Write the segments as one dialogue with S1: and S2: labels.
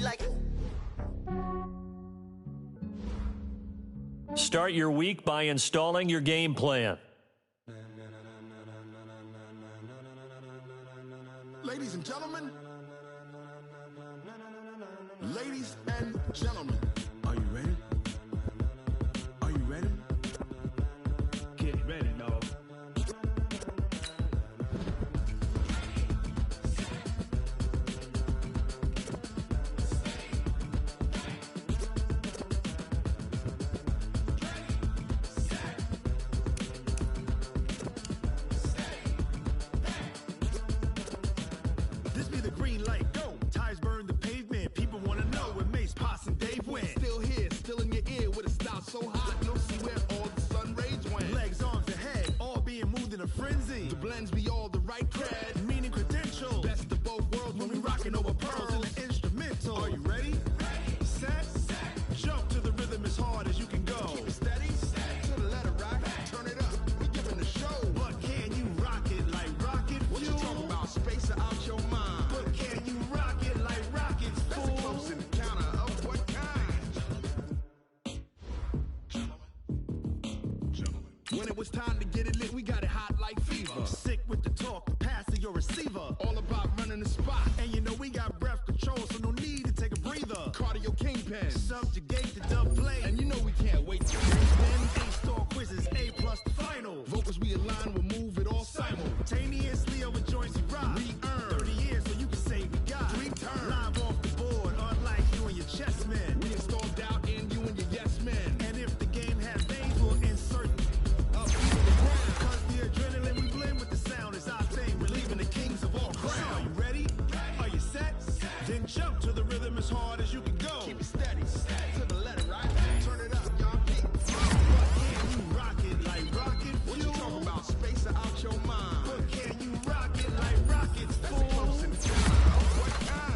S1: like.
S2: Start your week by installing your game plan.
S3: Ladies and gentlemen, are you ready? Are you ready? Get ready, dog. This be the green light, go. Tires burn the pavement. People want to know where Mace, Poss, and Dave went. Still here, still in your ear with a style so hot. You'll see where all the sun rays went. Legs, arms, and head, all being moved in a frenzy. The blends be all the right cred, meaning credentials. Best of both worlds when we rockin' over pearls in the instrumental. Are you ready? Set, jump to the rhythm as hard as you can go. Keep it steady, to the letter rock. Turn it up, we giving the show. But can you rock it like rocket fuel? What you talking about? Space out your mind. But can you rock it like rockets, fool? That's a close encounter of what kind? When it was time to get it lit, we got it hot like fever. Sick with the talk, pass to your receiver. All about running the spot. And you know we got breath control, so no need to take a breather. Cardio kingpin, subjugate the dub play. And you know we can't wait to win. A-star quizzes, A+ the final. Vocals we align, we'll move it all simultaneously over joints we rock. We earn 30 years, so you can say we got 3 turns. Live off the board, unlike you and your chess men. We install doubt in you and your yes men. And if the game has veins, we'll insert up into the ground. Cause the adrenaline we blend with the sound is our thing. We're leaving the kings of all crowns. Are you ready? Are you set? Then jump to the rhythm as hard as you can go. Keep it steady, to the letter, right? Turn it up, y'all keep it flow. But can you rock it like rocket fuel? What you talking about? Space out your mind. But can you rock it like rockets, fool? That's a close encounter of what kind?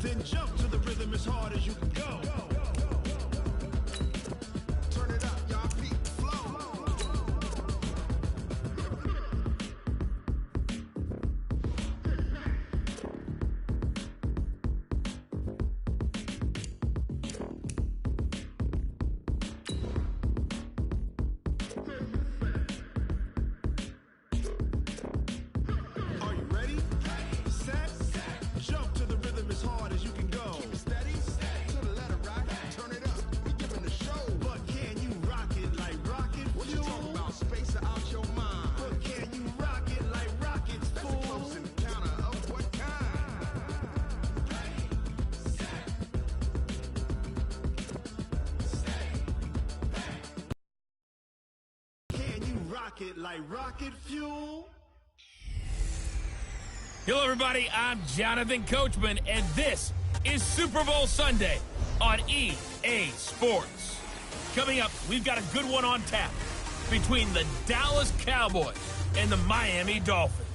S3: Then jump to the rhythm as hard as you can go. Turn it up, y'all keep it flow. Are you ready? Set, jump to the rhythm as hard as you can go. Keep it steady, to the letter rock. Turn it up, we giving the show. But can you rock it like rocket fuel? What you talking about? Space out your mind. But can you rock it like rockets, fool? That's a close encounter of what kind? Can you rock it like rocket fuel?
S4: Hello, everybody. I'm Jonathan Coachman, and this is Super Bowl Sunday on EA Sports. Coming up, we've got a good one on tap between the Dallas Cowboys and the Miami Dolphins.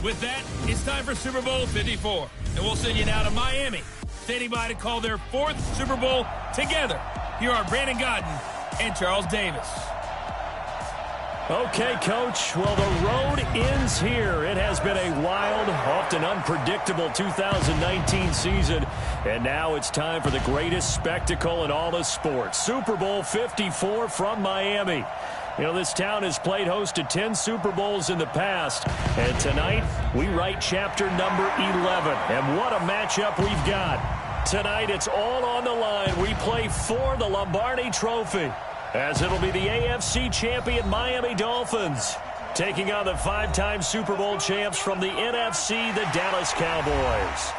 S4: With that, it's time for Super Bowl 54, and we'll send you now to Miami, standing by to call their 4th Super Bowl together. Here are Brandon Gaudin and Charles Davis.
S2: Okay, Coach. Well, the road ends here. It has been a wild, often unpredictable 2019 season. And now it's time for the greatest spectacle in all of sports. Super Bowl 54 from Miami. You know, this town has played host to 10 Super Bowls in the past. And tonight, we write chapter number 11. And what a matchup we've got. Tonight, it's all on the line. We play for the Lombardi Trophy, as it'll be the AFC champion Miami Dolphins taking on the 5-time Super Bowl champs from the NFC, the Dallas Cowboys.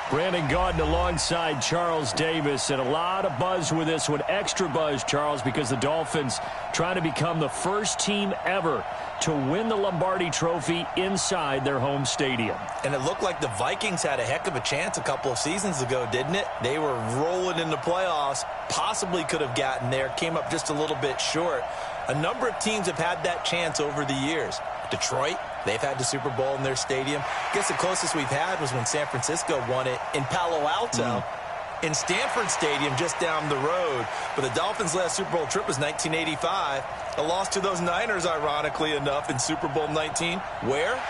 S2: Brandon Gaudin alongside Charles Davis, and a lot of buzz with this one. Extra buzz, Charles, because the Dolphins trying to become the first team ever to win the Lombardi Trophy inside their home stadium.
S5: And it looked like the Vikings had a heck of a chance a couple of seasons ago, didn't it? They were rolling in the playoffs, possibly could have gotten there, came up just a little bit short. A number of teams have had that chance over the years. Detroit, they've had the Super Bowl in their stadium. I guess the closest we've had was when San Francisco won it in Palo Alto. in Stanford Stadium just down the road. But the Dolphins' last Super Bowl trip was 1985. A loss to those Niners, ironically enough, in Super Bowl 19. Where?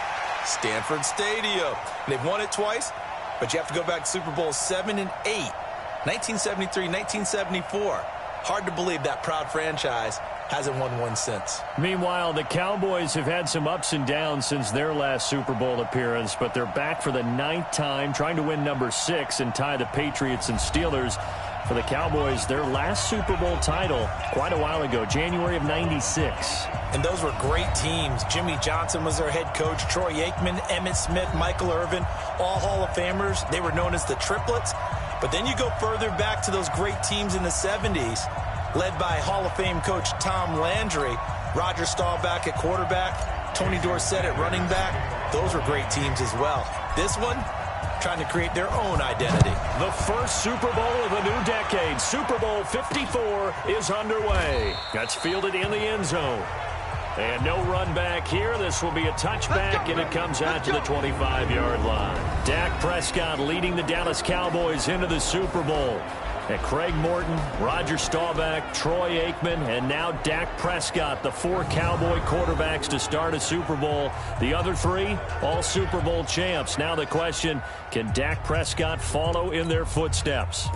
S5: Stanford Stadium. They've won it twice, but you have to go back to Super Bowl 7 and 8. 1973, 1974. Hard to believe that proud franchise hasn't won one since.
S2: Meanwhile, the Cowboys have had some ups and downs since their last Super Bowl appearance, but they're back for the 9th time, trying to win number 6 and tie the Patriots and Steelers. For the Cowboys, their last Super Bowl title quite a while ago, January of '96.
S5: And those were great teams. Jimmy Johnson was their head coach, Troy Aikman, Emmitt Smith, Michael Irvin, all Hall of Famers. They were known as the Triplets. But then you go further back to those great teams in the 70s, led by Hall of Fame coach Tom Landry, Roger Staubach at quarterback, Tony Dorsett at running back. Those were great teams as well. This one, trying to create their own identity.
S2: The first Super Bowl of the new decade, Super Bowl 54, is underway. That's fielded in the end zone. And no run back here. This will be a touchback, and it comes out to the 25-yard line. Dak Prescott leading the Dallas Cowboys into the Super Bowl. And Craig Morton, Roger Staubach, Troy Aikman, and now Dak Prescott, the 4 Cowboy quarterbacks to start a Super Bowl. The other 3, all Super Bowl champs. Now the question, can Dak Prescott follow in their footsteps?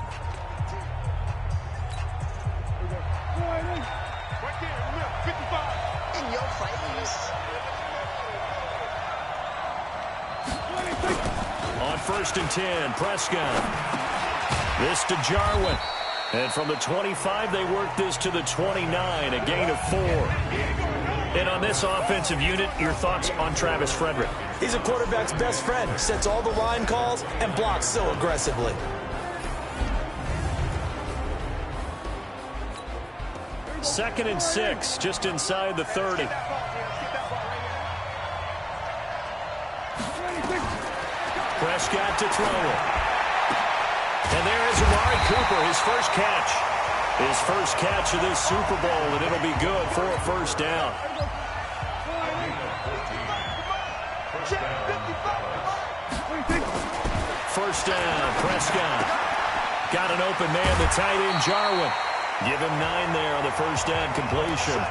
S2: On 1st and 10, Prescott. This to Jarwin. And from the 25, they work this to the 29, a gain of 4. And on this offensive unit, your thoughts on Travis Frederick?
S5: He's a quarterback's best friend. Sets all the line calls and blocks so aggressively.
S2: Second and 6, just inside the 30. Prescott to throw it. And there is Amari Cooper, his first catch. His first catch of this Super Bowl, and it'll be good for a first down. First down, Prescott. Got an open man, the tight end, Jarwin. Give him 9 there on the first down completion.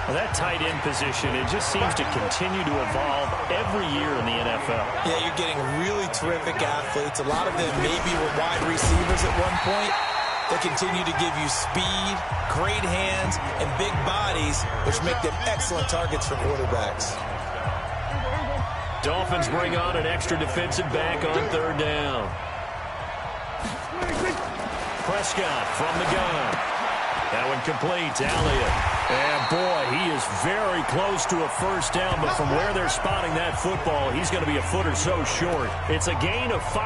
S2: Well, that tight end position, it just seems to continue to evolve every year in the NFL.
S5: Yeah, you're getting really terrific athletes. A lot of them maybe were wide receivers at one point. They continue to give you speed, great hands, and big bodies, which make them excellent targets for quarterbacks.
S2: Dolphins bring on an extra defensive back on 3rd down. Prescott from the gun. That one complete to Elliott. And, boy, he is very close to a first down, but from where they're spotting that football, he's going to be a foot or so short. It's a gain of 5,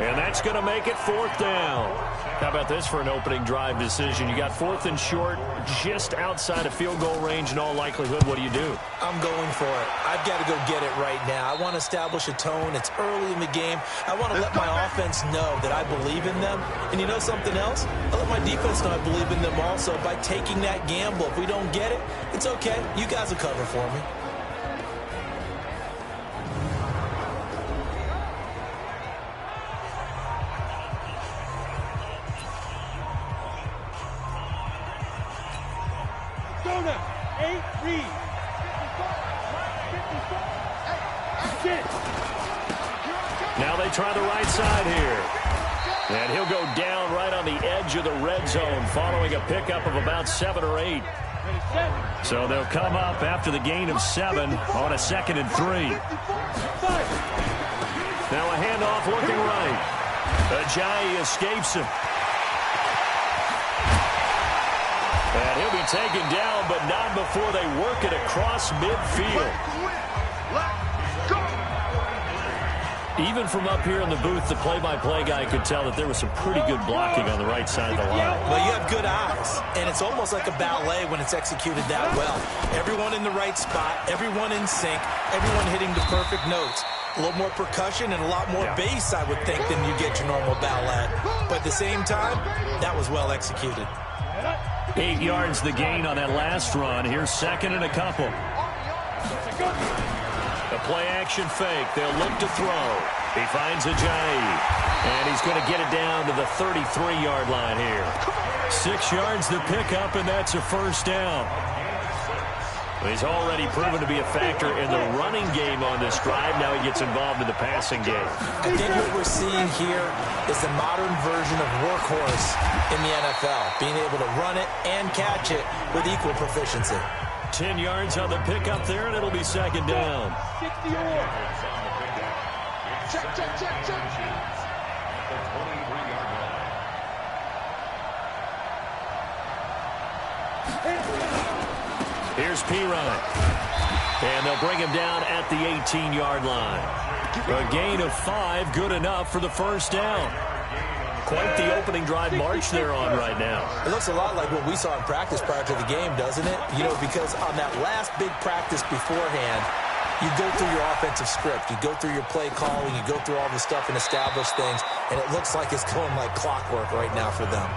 S2: and that's going to make it 4th down. How about this for an opening drive decision? You got 4th and short, just outside of field goal range in all likelihood. What do?
S5: I'm going for it. I've got to go get it right now. I want to establish a tone. It's early in the game. I want to let my offense know that I believe in them. And you know something else? I let my defense know I believe in them also by taking that gamble. If we don't get it, it's okay. You guys will cover for me.
S2: Now they try the right side here. And he'll go down right on the edge of the red zone following a pickup of about 7 or 8. So they'll come up after the gain of 7 on a 2nd and 3. Now a handoff looking right. Ajayi escapes him. And he'll be taken down, but not before they work it across midfield. Even from up here in the booth, the play-by-play guy could tell that there was some pretty good blocking on the right side of the line.
S5: Well, you have good eyes, and it's almost like a ballet when it's executed that well. Everyone in the right spot, everyone in sync, everyone hitting the perfect notes. A little more percussion and a lot more bass, I would think, than you get your normal ballet. But at the same time, that was well executed.
S2: 8 yards the gain on that last run. Here's 2nd and a couple. A play-action fake. They'll look to throw. He finds Ajayi. And he's going to get it down to the 33-yard line here. 6 yards to pick up, and that's a first down. He's already proven to be a factor in the running game on this drive. Now he gets involved in the passing game.
S5: I think what we're seeing here is the modern version of workhorse in the NFL, being able to run it and catch it with equal proficiency.
S2: 10 yards on the pickup there, and it'll be second down.
S3: 60 yards. Check.
S2: Here's Pirine. And they'll bring him down at the 18-yard line. A gain of 5, good enough for the first down. Quite the opening drive march they're on right now.
S5: It looks a lot like what we saw in practice prior to the game, doesn't it? You know, because on that last big practice beforehand, you go through your offensive script, you go through your play calling, you go through all the stuff and establish things, and it looks like it's going like clockwork right now for them.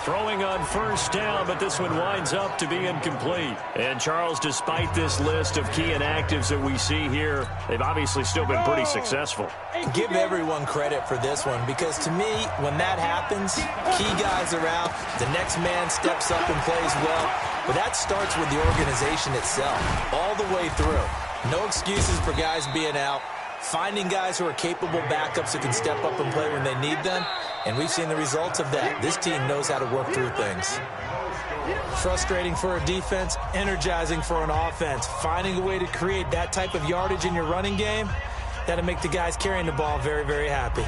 S2: Throwing on first down, but this one winds up to be incomplete. And Charles, despite this list of key inactives that we see here, they've obviously still been pretty successful.
S5: Give everyone credit for this one, because to me, when that happens, key guys are out, the next man steps up and plays well, but that starts with the organization itself, all the way through. No excuses for guys being out, finding guys who are capable backups who can step up and play when they need them, and we've seen the results of that. This team knows how to work through things. Frustrating for a defense, energizing for an offense. Finding a way to create that type of yardage in your running game, that'll make the guys carrying the ball very, very happy.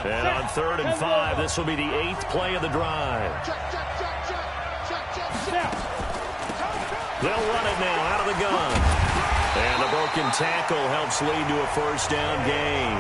S2: And on 3rd and 5, this will be the 8th play of the drive. They'll run it now out of the gun. And the broken tackle helps lead to a first down gain.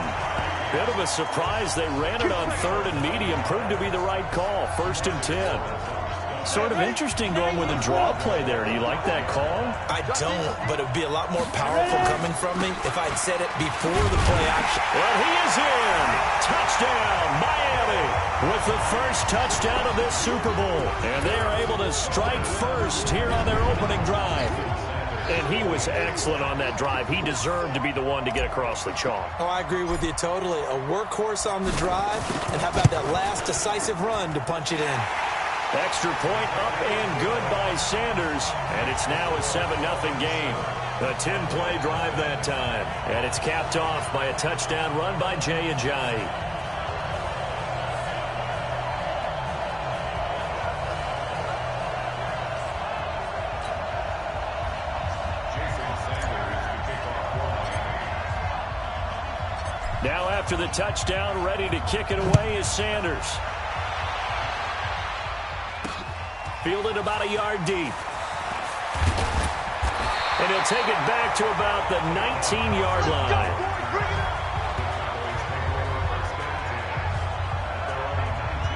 S2: Bit of a surprise. They ran it on 3rd and medium. Proved to be the right call. 1st and 10. Sort of interesting going with a draw play there. Do you like that call?
S5: I don't, but it would be a lot more powerful coming from me if I'd said it before the play action.
S2: Well, he is in. Touchdown, Miami, with the first touchdown of this Super Bowl. And they are able to strike first here on their opening drive. And he was excellent on that drive. He deserved to be the one to get across the chalk.
S5: Oh, I agree with you totally. A workhorse on the drive, and how about that last decisive run to punch it in?
S2: Extra point up and good by Sanders. And it's now a 7-0 game. A 10-play drive that time. And it's capped off by a touchdown run by Jay Ajayi. Now after the touchdown, ready to kick it away is Sanders. Fielded about a yard deep. And he'll take it back to about the 19-yard line.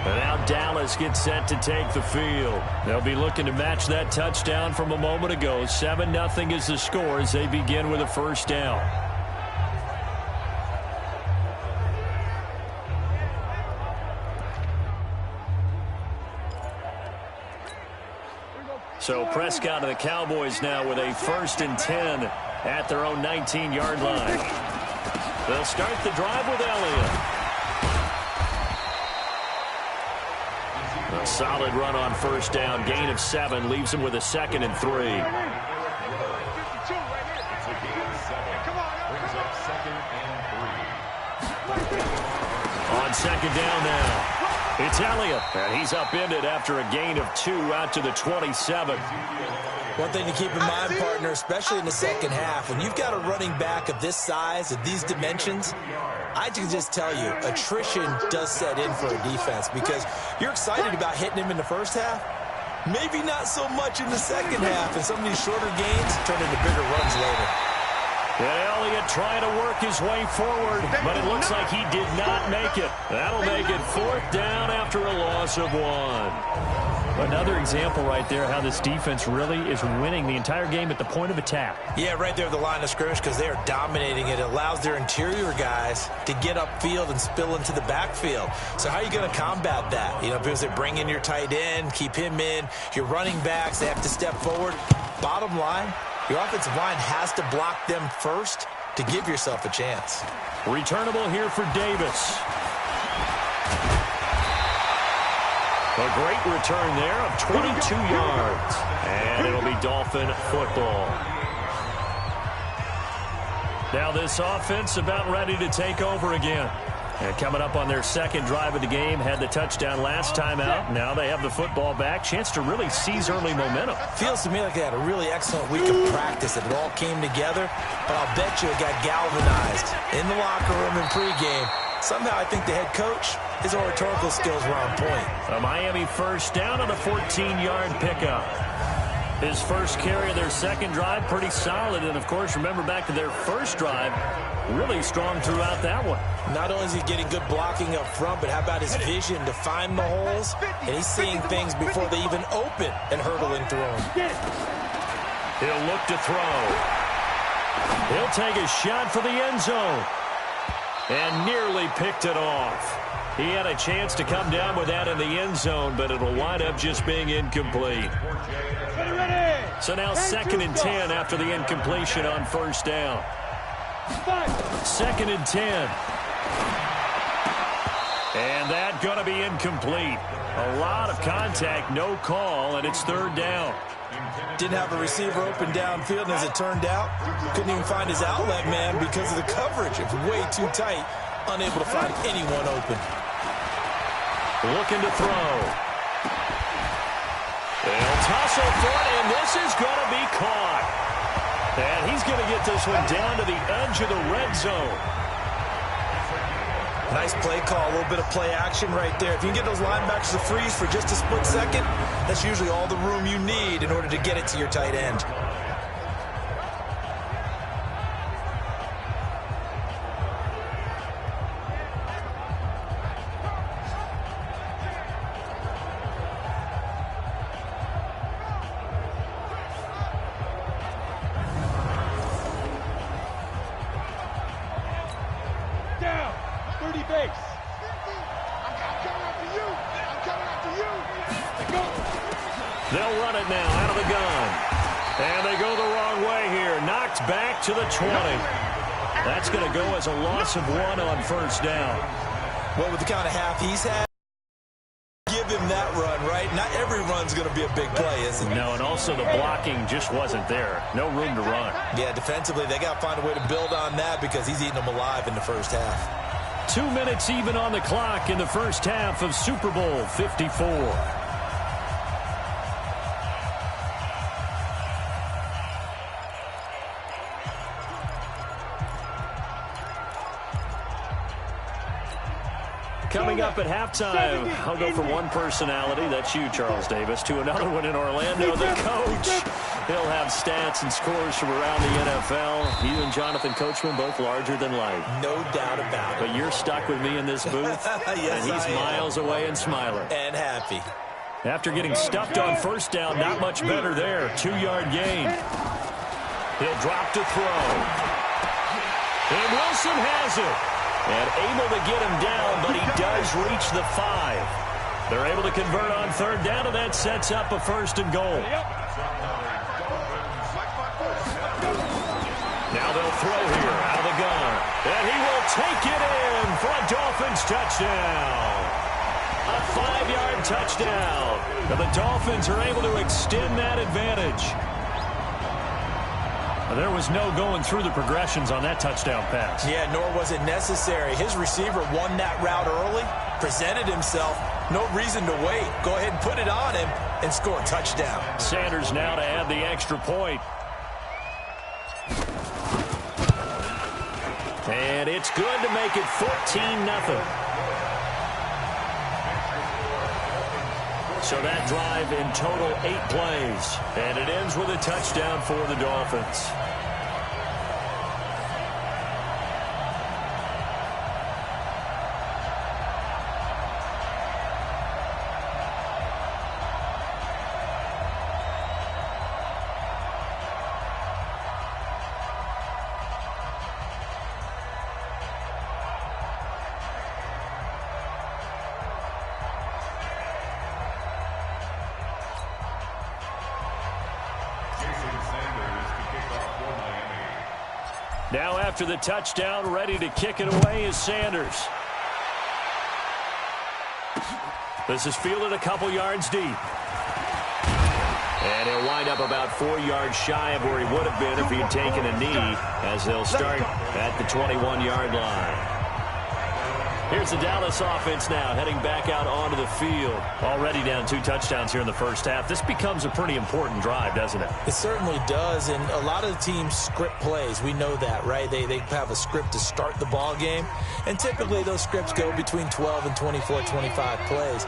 S2: And now Dallas gets set to take the field. They'll be looking to match that touchdown from a moment ago. 7-0 is the score as they begin with a first down. So Prescott and the Cowboys now with a 1st and 10 at their own 19-yard line. They'll start the drive with Elliott. A solid run on first down. Gain of 7 leaves him with a 2nd and 3. On 2nd down now. It's Elliott, and he's upended after a gain of 2 out to the 27.
S5: One thing to keep in mind, partner, especially in the second half, when you've got a running back of this size, of these dimensions, I can just tell you, attrition does set in for a defense because you're excited about hitting him in the first half. Maybe not so much in the second half, and some of these shorter gains turn into bigger runs later.
S2: And Elliott trying to work his way forward, but it looks like he did not make it. That'll make it 4th down after a loss of 1.
S1: Another example right there how this defense really is winning the entire game at the point of attack.
S5: Yeah, right there at the line of scrimmage because they are dominating it. It allows their interior guys to get upfield and spill into the backfield. So how are you going to combat that? You know, because they bring in your tight end, keep him in. Your running backs, they have to step forward. Bottom line, your offensive line has to block them first to give yourself a chance.
S2: Returnable here for Davis. A great return there of 22 yards. And it'll be Dolphin football. Now this offense about ready to take over again. And coming up on their second drive of the game, had the touchdown last time out. Now they have the football back. Chance to really seize early momentum.
S5: Feels to me like they had a really excellent week of practice. It all came together, but I'll bet you it got galvanized in the locker room in pregame. Somehow I think the head coach, his oratorical skills were on point.
S2: A Miami first down on a 14-yard pickup. His first carry of their second drive, pretty solid. And, of course, remember back to their first drive, really strong throughout that one.
S5: Not only is he getting good blocking up front, but how about his vision to find the holes? And he's seeing things before they even open and hurdling through them.
S2: He'll look to throw. He'll take a shot for the end zone. And nearly picked it off. He had a chance to come down with that in the end zone, but it'll wind up just being incomplete. So now 2nd and 10 after the incompletion on first down. 2nd and 10. And that going to be incomplete. A lot of contact, no call, and it's 3rd down.
S5: Didn't have a receiver open downfield, and as it turned out, couldn't even find his outlet man because of the coverage. It was way too tight, unable to find anyone open.
S2: Looking to throw. They'll tussle for it, and this is going to be caught. And he's going to get this one down to the edge of the red zone.
S5: Nice play call, a little bit of play action right there. If you can get those linebackers to freeze for just a split second, that's usually all the room you need in order to get it to your tight end.
S2: They'll run it now out of the gun. And they go the wrong way here. Knocked back to the 20. That's going to go as a loss of 1 on first down.
S5: Well, with the kind of half he's had, give him that run, right? Not every run's going to be a big play, is it?
S2: No, and also the blocking just wasn't there. No room to run.
S5: Yeah, defensively, they got to find a way to build on that because he's eating them alive in the first half.
S2: 2 minutes even on the clock in the first half of Super Bowl 54. Coming up at halftime, I'll go from one personality, that's you, Charles Davis, to another one in Orlando, the coach. He'll have stats and scores from around the NFL. You and Jonathan Coachman, both larger than life.
S5: No doubt about it.
S2: But you're stuck with me in this booth,
S5: yes,
S2: and he's miles away and smiling.
S5: And happy.
S2: After getting stuffed on first down, not much better there. 2-yard gain. He'll drop to throw. And Wilson has it. And able to get him down, but he does reach the 5. They're able to convert on third down, and that sets up a 1st and goal. Now they'll throw here out of the gun. And he will take it in for a Dolphins touchdown. A 5-yard touchdown. And the Dolphins are able to extend that advantage. There was no going through the progressions on that touchdown pass.
S5: Yeah, nor was it necessary. His receiver won that route early, presented himself. No reason to wait. Go ahead and put it on him and score a touchdown.
S2: Sanders now to add the extra point. And it's good to make it 14-0. So that drive in total 8 plays. And it ends with a touchdown for the Dolphins. Now after the touchdown, ready to kick it away is Sanders. This is fielded a couple yards deep. And he'll wind up about 4 yards shy of where he would have been if he had taken a knee, as they'll start at the 21-yard line. Here's the Dallas offense now, heading back out onto the field. Already down 2 touchdowns here in the first half. This becomes a pretty important drive, doesn't it?
S5: It certainly does, and a lot of the teams script plays. We know that, right? They have a script to start the ball game, and typically those scripts go between 12 and 24, 25 plays.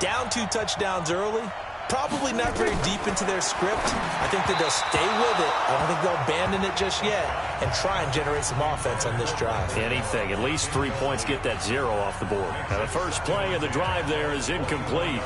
S5: Down 2 touchdowns early, probably not very deep into their script. I think that they'll stay with it. I don't think they'll abandon it just yet and try and generate some offense on this drive.
S2: Anything. At least 3 points, get that 0 off the board. Now the first play of the drive there is incomplete.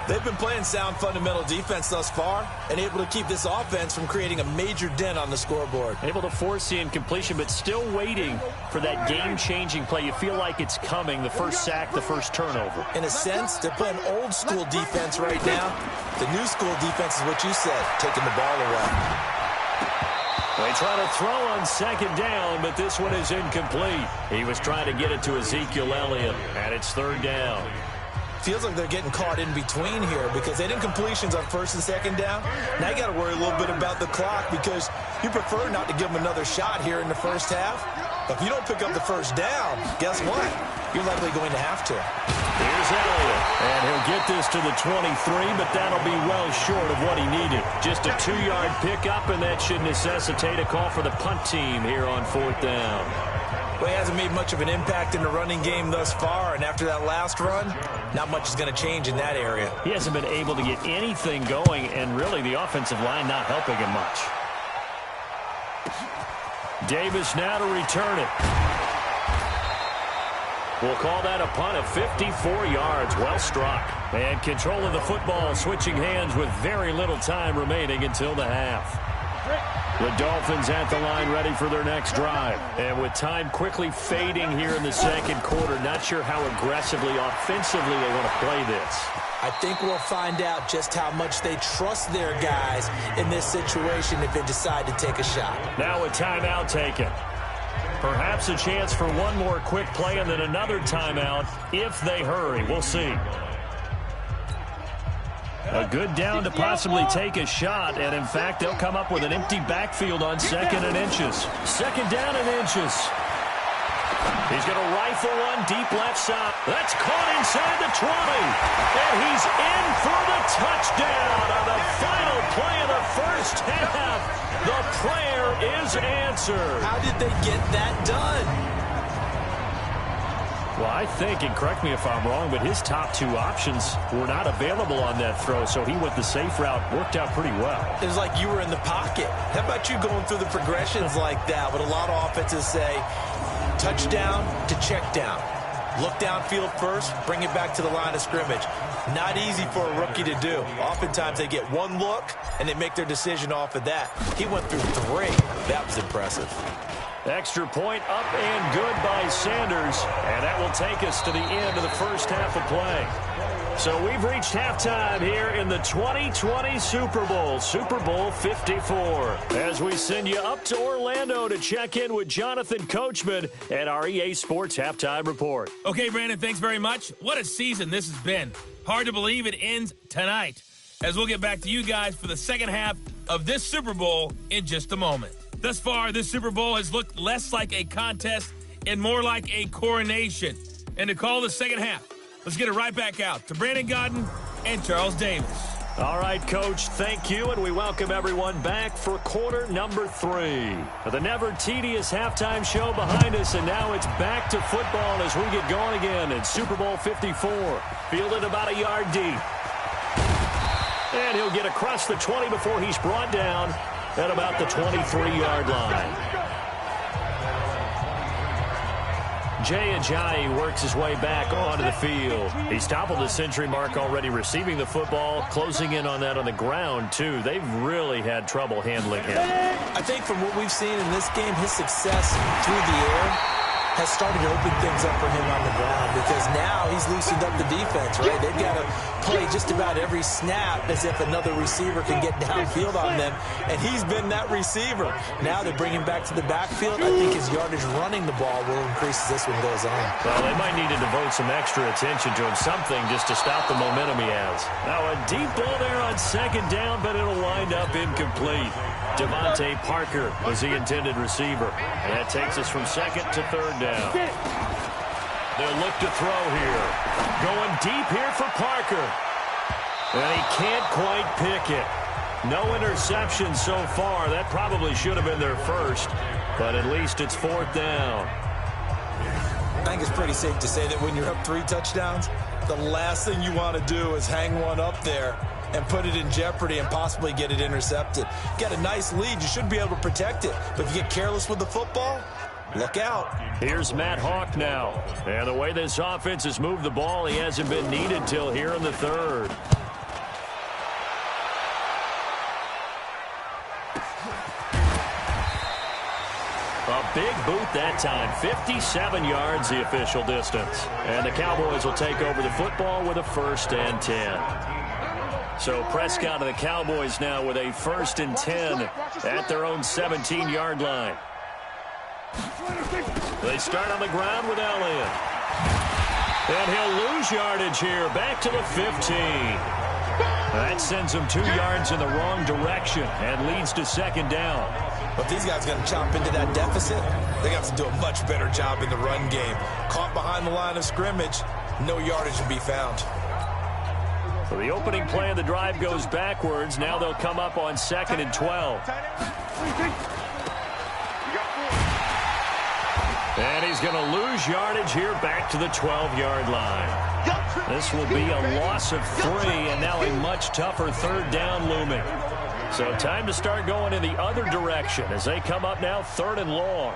S5: They've been playing sound fundamental defense thus far and able to keep this offense from creating a major dent on the scoreboard.
S2: Able to force the incompletion, but still waiting for that game-changing play. You feel like it's coming, the first sack, the first turnover.
S5: In a sense, they're playing old-school defense right now. The new-school defense is what you said, taking the ball away.
S2: They try to throw on second down, but this one is incomplete. He was trying to get it to Ezekiel Elliott, and it's third down.
S5: Feels like they're getting caught in between here because they did incompletions on first and second down. Now you got to worry a little bit about the clock because you prefer not to give them another shot here in the first half. But if you don't pick up the first down, guess what? You're likely going to have to.
S2: Here's Elliott, and he'll get this to the 23, but that'll be well short of what he needed. Just a 2-yard pickup, and that should necessitate a call for the punt team here on fourth down.
S5: Well, he hasn't made much of an impact in the running game thus far, and after that last run, not much is going to change in that area.
S2: He hasn't been able to get anything going, and really the offensive line not helping him much. Davis now to return it. We'll call that a punt of 54 yards. Well struck. And control of the football, switching hands with very little time remaining until the half. The Dolphins at the line ready for their next drive. And with time quickly fading here in the second quarter, not sure how aggressively, offensively they want to play this.
S5: I think we'll find out just how much they trust their guys in this situation if they decide to take a shot.
S2: Now a timeout taken. Perhaps a chance for one more quick play and then another timeout if they hurry. We'll see. A good down to possibly take a shot, and in fact, they'll come up with an empty backfield on second and inches. Second down and inches. He's going to rifle one deep left side. That's caught inside the 20. And he's in for the touchdown on the final play of the first half. The prayer is answered.
S5: How did they get that done?
S2: Well, I think, and correct me if I'm wrong, but his top 2 options were not available on that throw, so he went the safe route. Worked out pretty well.
S5: It was like you were in the pocket. How about you going through the progressions like that? But a lot of offenses say touchdown to check down. Look downfield first, bring it back to the line of scrimmage. Not easy for a rookie to do. Oftentimes they get one look, and they make their decision off of that. He went through 3. That was impressive.
S2: Extra point up and good by Sanders. And that will take us to the end of the first half of play. So we've reached halftime here in the 2020 Super Bowl, Super Bowl 54. As we send you up to Orlando to check in with Jonathan Coachman at our EA Sports Halftime Report.
S4: Okay, Brandon, thanks very much. What a season this has been. Hard to believe it ends tonight, as we'll get back to you guys for the second half of this Super Bowl in just a moment. Thus far, this Super Bowl has looked less like a contest and more like a coronation. And to call the second half, let's get it right back out to Brandon Godden and Charles Davis.
S2: All right, Coach, thank you, and we welcome everyone back for quarter number 3. The never tedious halftime show behind us, and now it's back to football as we get going again in Super Bowl 54. Fielded about a yard deep. And he'll get across the 20 before he's brought down at about the 23-yard line. Jay Ajayi works his way back onto the field. He's toppled the century mark already receiving the football, closing in on that on the ground, too. They've really had trouble handling him.
S5: I think from what we've seen in this game, his success through the air has started to open things up for him on the ground, because now he's loosened up the defense, right? They've got to play just about every snap as if another receiver can get downfield on them, and he's been that receiver. Now they bring him back to the backfield. I think his yardage running the ball will increase as this one goes on.
S2: Well, they might need to devote some extra attention to him, something just to stop the momentum he has. Now a deep ball there on second down, but it'll wind up incomplete. Devontae Parker was the intended receiver. And that takes us from second to third down. They'll look to throw here. Going deep here for Parker. And he can't quite pick it. No interceptions so far. That probably should have been their first. But at least it's fourth down.
S5: I think it's pretty safe to say that when you're up 3 touchdowns, the last thing you want to do is hang one up there and put it in jeopardy and possibly get it intercepted. Get a nice lead, you should be able to protect it. But if you get careless with the football, look out.
S2: Here's Matt Hawk now. And the way this offense has moved the ball, he hasn't been needed till here in the third. A big boot that time. 57 yards the official distance. And the Cowboys will take over the football with a 1st and 10. So Prescott and the Cowboys now with a 1st and 10 at their own 17-yard line. They start on the ground with Elliott. And he'll lose yardage here, back to the 15. That sends him 2 yards in the wrong direction and leads to second down.
S5: But these guys are going to chop into that deficit. They got to do a much better job in the run game. Caught behind the line of scrimmage, no yardage to be found.
S2: So the opening play of the drive goes backwards. Now they'll come up on 2nd and 12. And he's going to lose yardage here back to the 12-yard line. This will be a loss of 3, and now a much tougher third down looming. So time to start going in the other direction as they come up now 3rd and long.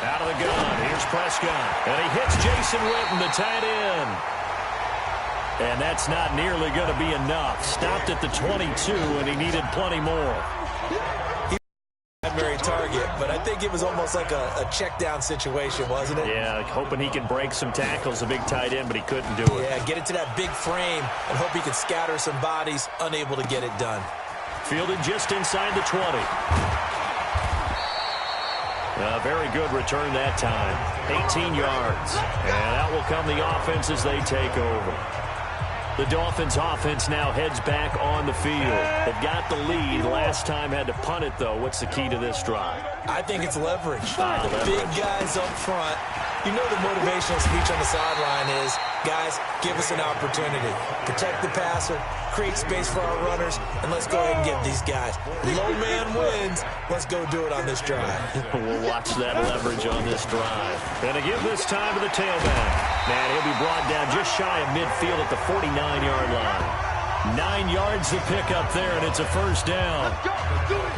S2: Out of the gun, here's Prescott. And he hits Jason Witten, the tight end. And that's not nearly going to be enough. Stopped at the 22, and he needed plenty more.
S5: Primary target, but I think it was almost like a check down situation, wasn't it?
S2: Yeah, hoping he can break some tackles, a big tight end, but he couldn't do it.
S5: Yeah, get it to that big frame and hope he can scatter some bodies, unable to get it done.
S2: Fielded just inside the 20. A very good return that time. 18 yards. And out will come the offense as they take over. The Dolphins offense now heads back on the field. They've got the lead. Last time had to punt it, though. What's the key to this drive?
S5: I think it's leverage.
S2: Leverage.
S5: Big guys up front. You know the motivational speech on the sideline is, guys, give us an opportunity. Protect the passer, create space for our runners, and let's go ahead and give these guys. Low man wins. Let's go do it on this drive.
S2: We'll watch that leverage on this drive. And to give this time to the tailback. Man, he'll be brought down just shy of midfield at the 49-yard line. 9 yards to pick up there, and it's a 1st down.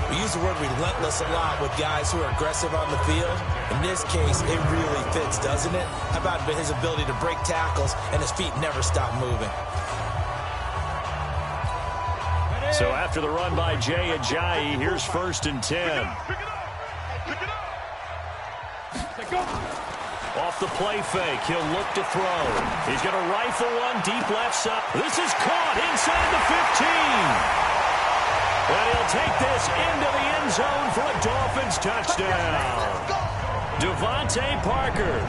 S5: We use the word relentless a lot with guys who are aggressive on the field. In this case, it really fits, doesn't it? How about his ability to break tackles and his feet never stop moving?
S2: So after the run by Jay Ajayi, here's 1st and 10. Off the play fake, he'll look to throw. He's going to rifle one deep left side. This is caught inside the 15. And he'll take this into the end zone for a Dolphins touchdown. Devontae Parker,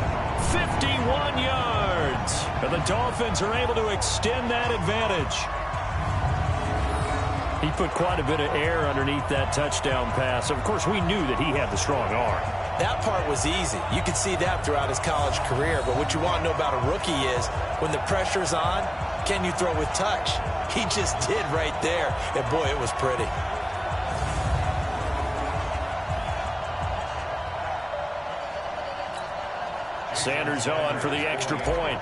S2: 51 yards. And the Dolphins are able to extend that advantage. He put quite a bit of air underneath that touchdown pass. Of course, we knew that he had the strong arm.
S5: That part was easy. You could see that throughout his college career. But what you want to know about a rookie is when the pressure's on, can you throw with touch? He just did right there. And, boy, it was pretty.
S2: Sanders on for the extra point.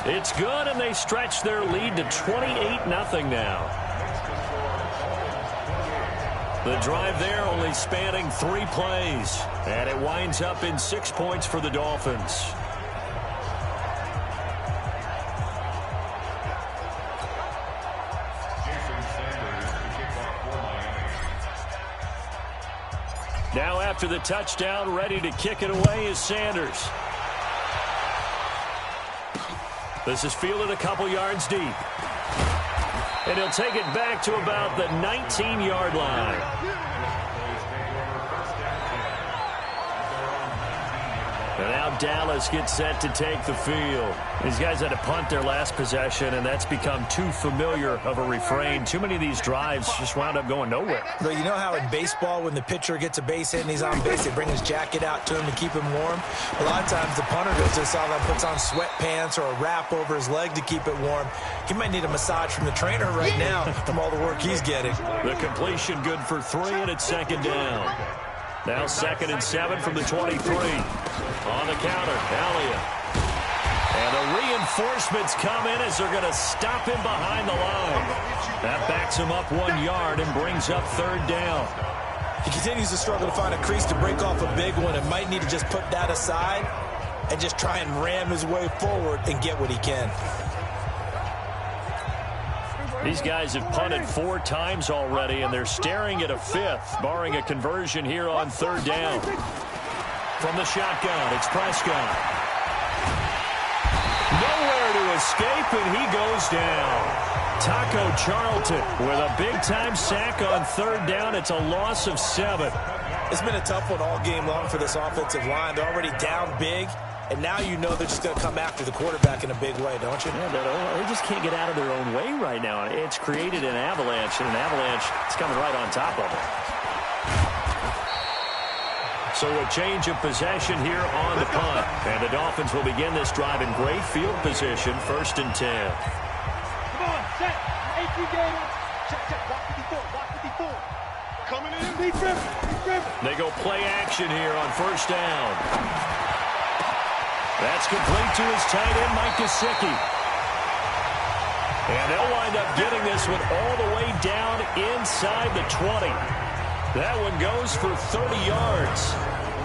S2: It's good, and they stretch their lead to 28-0 now. The drive there only spanning 3 plays, and it winds up in 6 points for the Dolphins. after the touchdown. Ready to kick it away is Sanders. This is fielded a couple yards deep. And he'll take it back to about the 19-yard line. And now Dallas gets set to take the field. These guys had to punt their last possession, and that's become too familiar of a refrain. Too many of these drives just wound up going nowhere.
S5: But you know how in baseball, when the pitcher gets a base hit and he's on base, they bring his jacket out to him to keep him warm? A lot of times the punter goes to the sideline, puts on sweatpants or a wrap over his leg to keep it warm. He might need a massage from the trainer right now from all the work he's getting.
S2: The completion good for 3, and it's second down. Now 2nd and 7 from the 23. On the counter, Elliott. And the reinforcements come in as they're going to stop him behind the line. That backs him up 1 yard and brings up 3rd down.
S5: He continues to struggle to find a crease to break off a big one and might need to just put that aside and just try and ram his way forward and get what he can.
S2: These guys have punted 4 times already, and they're staring at a 5th, barring a conversion here on 3rd down. From the shotgun, it's Prescott. Nowhere to escape, and he goes down. Taco Charlton with a big-time sack on 3rd down. It's a loss of 7.
S5: It's been a tough one all game long for this offensive line. They're already down big. And now you know they're just going to come after the quarterback in a big way, don't you?
S2: Yeah, they just can't get out of their own way right now. It's created an avalanche, and an avalanche is coming right on top of it. So a change of possession here on the punt. And the Dolphins will begin this drive in great field position, 1st and 10.
S6: Come on, set. AP game. Check. Walk 54. Coming in. Be driven.
S2: They go play action here on 1st down. That's complete to his tight end, Mike Gesicki. And they'll wind up getting this one all the way down inside the 20. That one goes for 30 yards.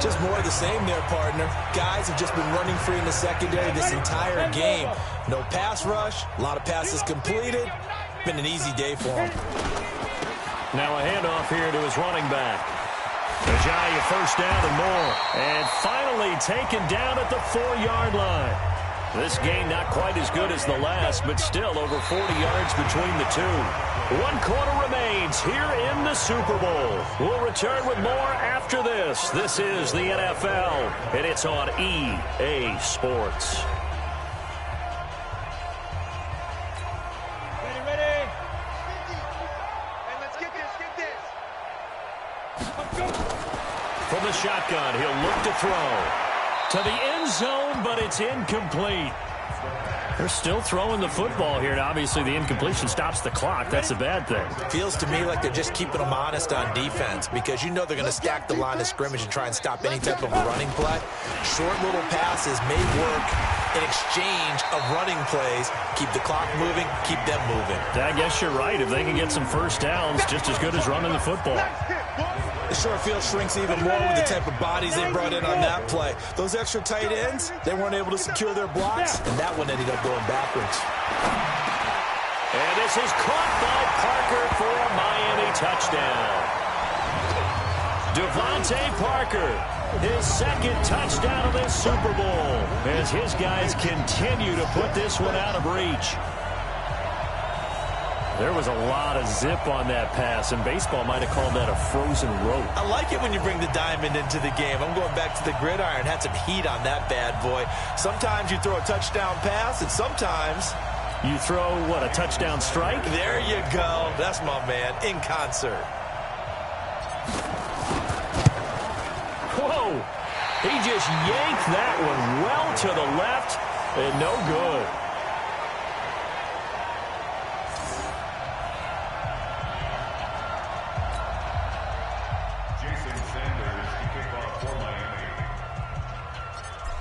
S5: Just more of the same there, partner. Guys have just been running free in the secondary this entire game. No pass rush, a lot of passes completed. Been an easy day for him.
S2: Now a handoff here to his running back. Ajayi, 1st down and more. And finally taken down at the 4-yard line. This game not quite as good as the last, but still over 40 yards between the two. 1 quarter remains here in the Super Bowl. We'll return with more after this. This is the NFL, and it's on EA Sports.
S6: Ready. And let's get this.
S2: From the shotgun, he'll look to throw. To the end zone, but it's incomplete. They're still throwing the football here, and obviously the incompletion stops the clock. That's a bad thing.
S5: Feels to me like they're just keeping them honest on defense because you know they're going to stack the line of scrimmage and try and stop any type of running play. Short little passes may work in exchange of running plays. Keep the clock moving, keep them moving.
S2: I guess you're right. If they can get some 1st downs, just as good as running the football.
S5: The short field shrinks even more with the type of bodies they brought in on that play. Those extra tight ends, they weren't able to secure their blocks, and that one ended up going backwards.
S2: And this is caught by Parker for a Miami touchdown. Devontae Parker, his 2nd touchdown of this Super Bowl, as his guys continue to put this one out of reach. There was a lot of zip on that pass, and baseball might have called that a frozen rope.
S5: I like it when you bring the diamond into the game. I'm going back to the gridiron. Had some heat on that bad boy. Sometimes you throw a touchdown pass, and sometimes
S2: you throw, what, a touchdown strike?
S5: There you go. That's my man, in concert.
S2: Whoa! He just yanked that one well to the left, and no good.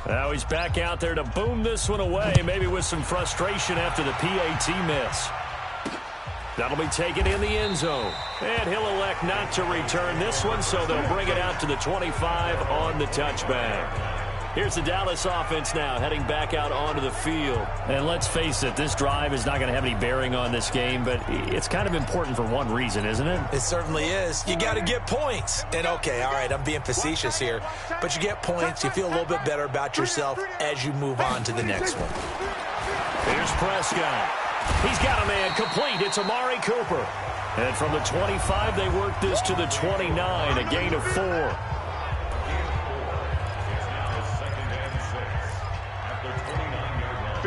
S2: Now he's back out there to boom this one away, maybe with some frustration after the PAT miss. That'll be taken in the end zone. And he'll elect not to return this one, so they'll bring it out to the 25 on the touchback. Here's the Dallas offense now heading back out onto the field.
S1: And let's face it, this drive is not going to have any bearing on this game, but it's kind of important for one reason, isn't it?
S5: It certainly is. You got to get points. And okay, all right, I'm being facetious here, but you get points, you feel a little bit better about yourself as you move on to the next one.
S2: Here's Prescott. He's got a man complete. It's Amari Cooper. And from the 25, they work this to the 29, a gain of 4.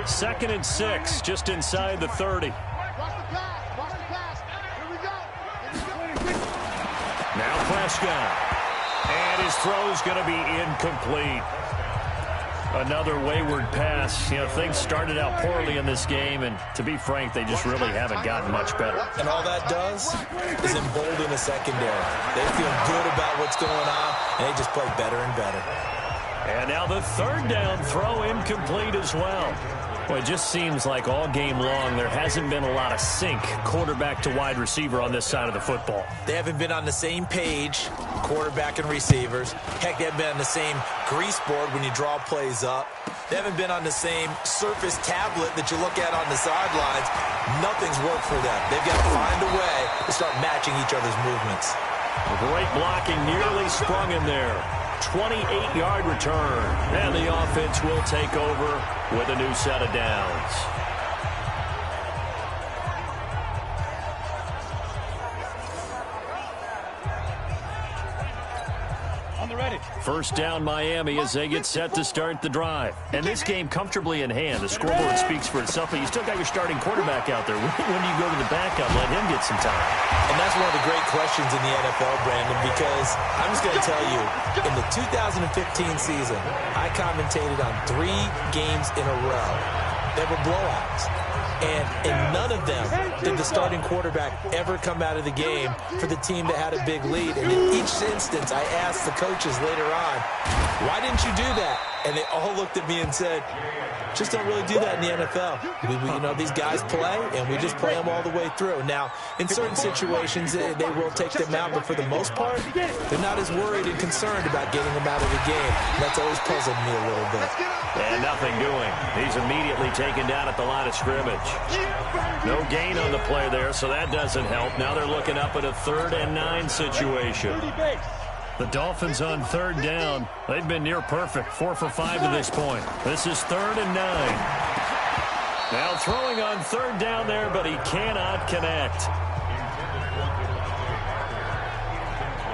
S2: Second and 6, just inside the 30. Now Prescott. And his throw's going to be incomplete. Another wayward pass. You know, things started out poorly in this game, and to be frank, they just really haven't gotten much better.
S5: And all that does is embolden the secondary. They feel good about what's going on, and they just play better and better.
S2: And now the third down throw incomplete as well. Well, it just seems like all game long there hasn't been a lot of sync quarterback to wide receiver on this side of the football.
S5: They haven't been on the same page, quarterback and receivers. Heck, they haven't been on the same grease board when you draw plays up. They haven't been on the same surface tablet that you look at on the sidelines. Nothing's worked for them. They've got to find a way to start matching each other's movements.
S2: Great blocking, nearly sprung in there. 28-yard return, and the offense will take over with a new set of downs.
S6: On the ready.
S2: First down Miami as they get set to start the drive. And this game comfortably in hand. The scoreboard speaks for itself, but you still got your starting quarterback out there. When do you go to the backup? Let him get some time.
S5: And that's one of the great questions in the NFL, Brandon, because I'm just going to tell you, in the 2015 season, I commentated on 3 games in a row. They were blowouts. And in none of them did the starting quarterback ever come out of the game for the team that had a big lead. And in each instance, I asked the coaches later on, why didn't you do that? And they all looked at me and said, just don't really do that in the NFL. You know, these guys play, and we just play them all the way through. Now, in certain situations, they will take them out, but for the most part, they're not as worried and concerned about getting them out of the game. That's always puzzled me a little bit.
S2: And nothing doing. He's immediately taken down at the line of scrimmage. No gain on the play there, so that doesn't help. Now they're looking up at a 3rd and 9 situation. The Dolphins on 3rd down. They've been near perfect, 4 for 5 to this point. This is 3rd and 9. Now throwing on 3rd down there, but he cannot connect.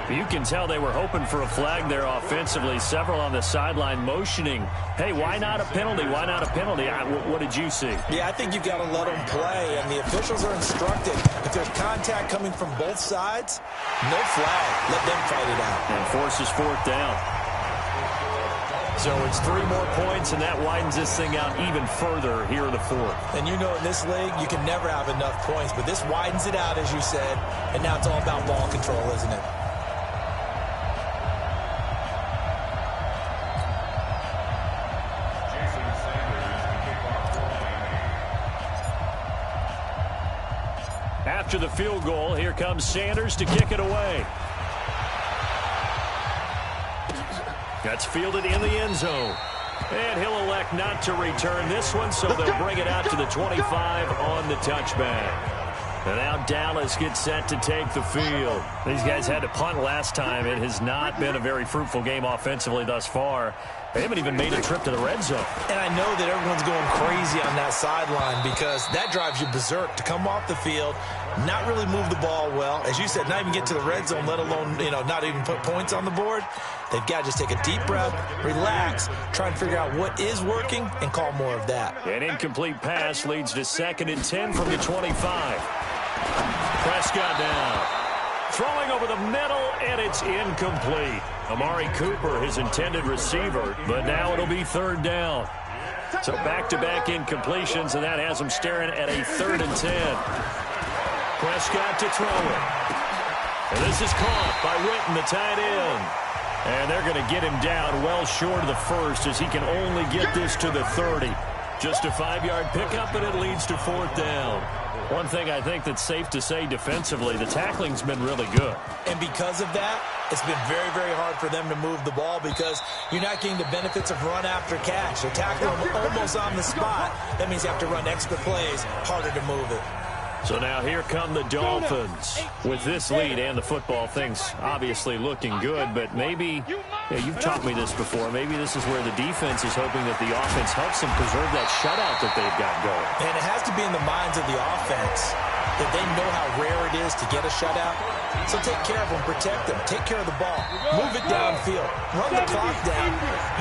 S2: You can tell they were hoping for a flag there offensively. Several on the sideline motioning, hey, why not a penalty? Why not a penalty? What did you see?
S5: Yeah, I think you've got to let them play, and the officials are instructed. If there's contact coming from both sides, no flag. Let them fight it out.
S2: And forces 4th down. So it's 3 more points, and that widens this thing out even further here in the 4th.
S5: And you know in this league, you can never have enough points, but this widens it out, as you said, and now it's all about ball control, isn't it?
S2: After the field goal, here comes Sanders to kick it away. That's fielded in the end zone. And he'll elect not to return this one, so they'll bring it out to the 25 on the touchback. And now Dallas gets set to take the field. These guys had to punt last time. It has not been a very fruitful game offensively thus far. They haven't even made a trip to the red zone. And I know that everyone's going crazy on that sideline because that drives you berserk to come off the field, not really move the ball well. As you said, not even get to the red zone, let alone, not even put points on the board. They've got to just take a deep breath, relax, try and figure out what is working, and call more of that. An incomplete pass leads to 2nd and 10 from the 25. Prescott down. Throwing over the middle, and it's incomplete. Amari Cooper, his intended receiver, but now it'll be 3rd down. So back-to-back incompletions, and that has them staring at a 3rd and 10. Prescott to throw it. And this is caught by Witten, the tight end. And they're going to get him down well short of the 1st as he can only get this to the 30. Just a 5-yard pickup, and it leads to 4th down. One thing I think that's safe to say defensively, the tackling's been really good.
S5: And because of that, it's been very, very hard for them to move the ball because you're not getting the benefits of run after catch. They're tackling them almost on the spot. That means you have to run extra plays, harder to move it.
S2: So now here come the Dolphins. With this lead and the football, things obviously looking good, but maybe, you've taught me this before, maybe this is where the defense is hoping that the offense helps them preserve that shutout that they've got going.
S5: And it has to be in the minds of the offense that they know how rare it is to get a shutout. So take care of them, protect them, take care of the ball, move it downfield, run the clock down.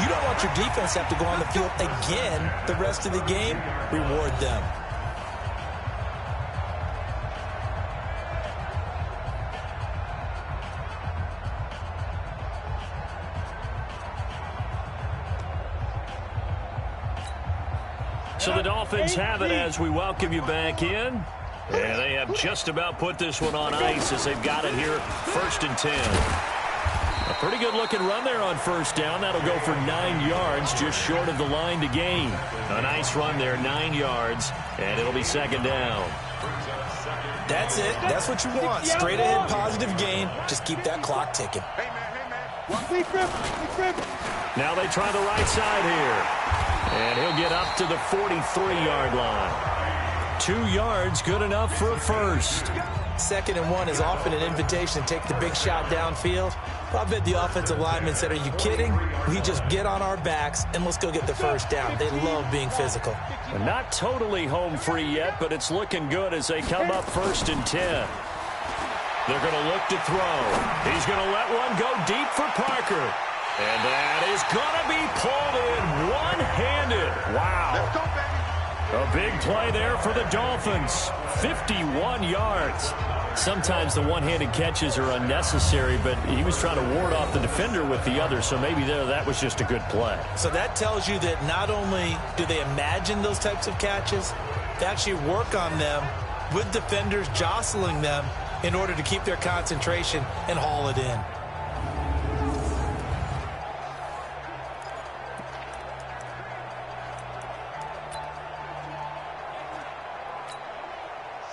S5: You don't want your defense to have to go on the field again the rest of the game. Reward them.
S2: So the Dolphins have it as we welcome you back in. And they have just about put this one on ice as they've got it here, 1st and 10. A pretty good-looking run there on 1st down. That'll go for 9 yards, just short of the line to gain. A nice run there, 9 yards, and it'll be 2nd down.
S5: That's it. That's what you want. Straight ahead, positive gain. Just keep that clock ticking.
S2: Now they try the right side here. And he'll get up to the 43-yard line. 2 yards, good enough for a first.
S5: 2nd and 1 is often an invitation to take the big shot downfield. I bet the offensive lineman said, are you kidding? We just get on our backs and let's go get the first down. They love being physical.
S2: Not totally home free yet, but it's looking good as they come up 1st and 10. They're going to look to throw. He's going to let one go deep for Parker. And that is going to be pulled in one-handed. Wow. A big play there for the Dolphins. 51 yards. Sometimes the one-handed catches are unnecessary, but he was trying to ward off the defender with the other, so maybe that was just a good play.
S5: So that tells you that not only do they imagine those types of catches, they actually work on them with defenders jostling them in order to keep their concentration and haul it in.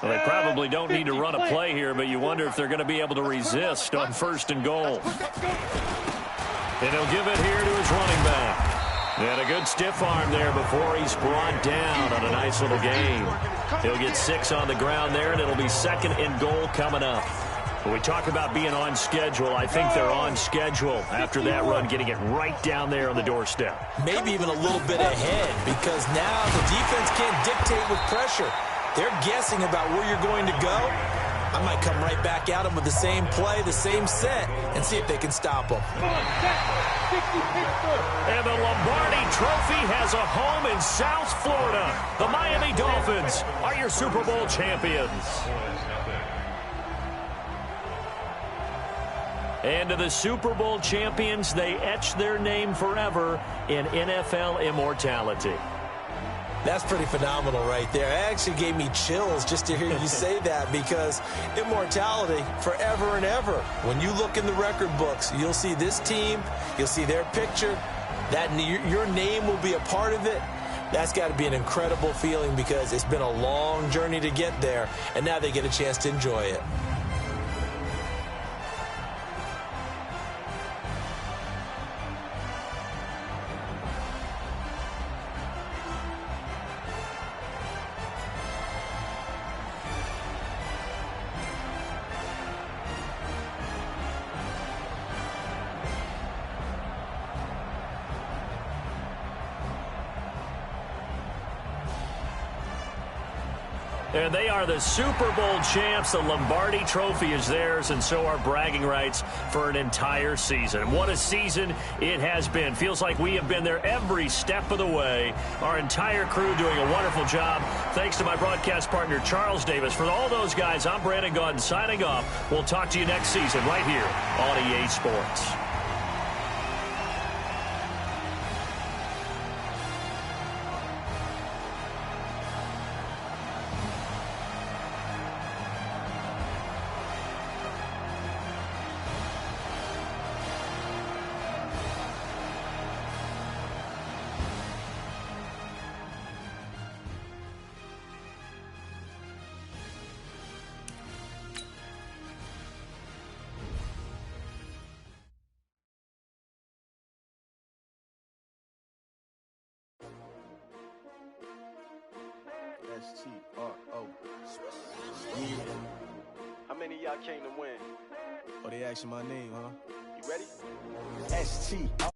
S2: Well, they probably don't need to run a play here, but you wonder if they're going to be able to resist on 1st and goal. And he'll give it here to his running back. And a good stiff arm there before he's brought down on a nice little gain. He'll get 6 on the ground there, and it'll be 2nd and goal coming up. When we talk about being on schedule, I think they're on schedule after that run, getting it right down there on the doorstep.
S5: Maybe even a little bit ahead, because now the defense can't dictate with pressure. They're guessing about where you're going to go. I might come right back at them with the same play, the same set, and see if they can stop them.
S2: And the Lombardi Trophy has a home in South Florida. The Miami Dolphins are your Super Bowl champions. And to the Super Bowl champions, they etch their name forever in NFL immortality.
S5: That's pretty phenomenal right there. It actually gave me chills just to hear you say that, because immortality forever and ever. When you look in the record books, you'll see this team, you'll see their picture, that your name will be a part of it. That's got to be an incredible feeling, because it's been a long journey to get there, and now they get a chance to enjoy it.
S2: And they are the Super Bowl champs. The Lombardi Trophy is theirs, and so are bragging rights for an entire season. What a season it has been. Feels like we have been there every step of the way. Our entire crew doing a wonderful job. Thanks to my broadcast partner, Charles Davis. For all those guys, I'm Brandon Gaudin signing off. We'll talk to you next season right here on EA Sports.
S7: many of y'all came to win?
S8: Oh, they asking my name, huh?
S7: You ready?
S8: STR.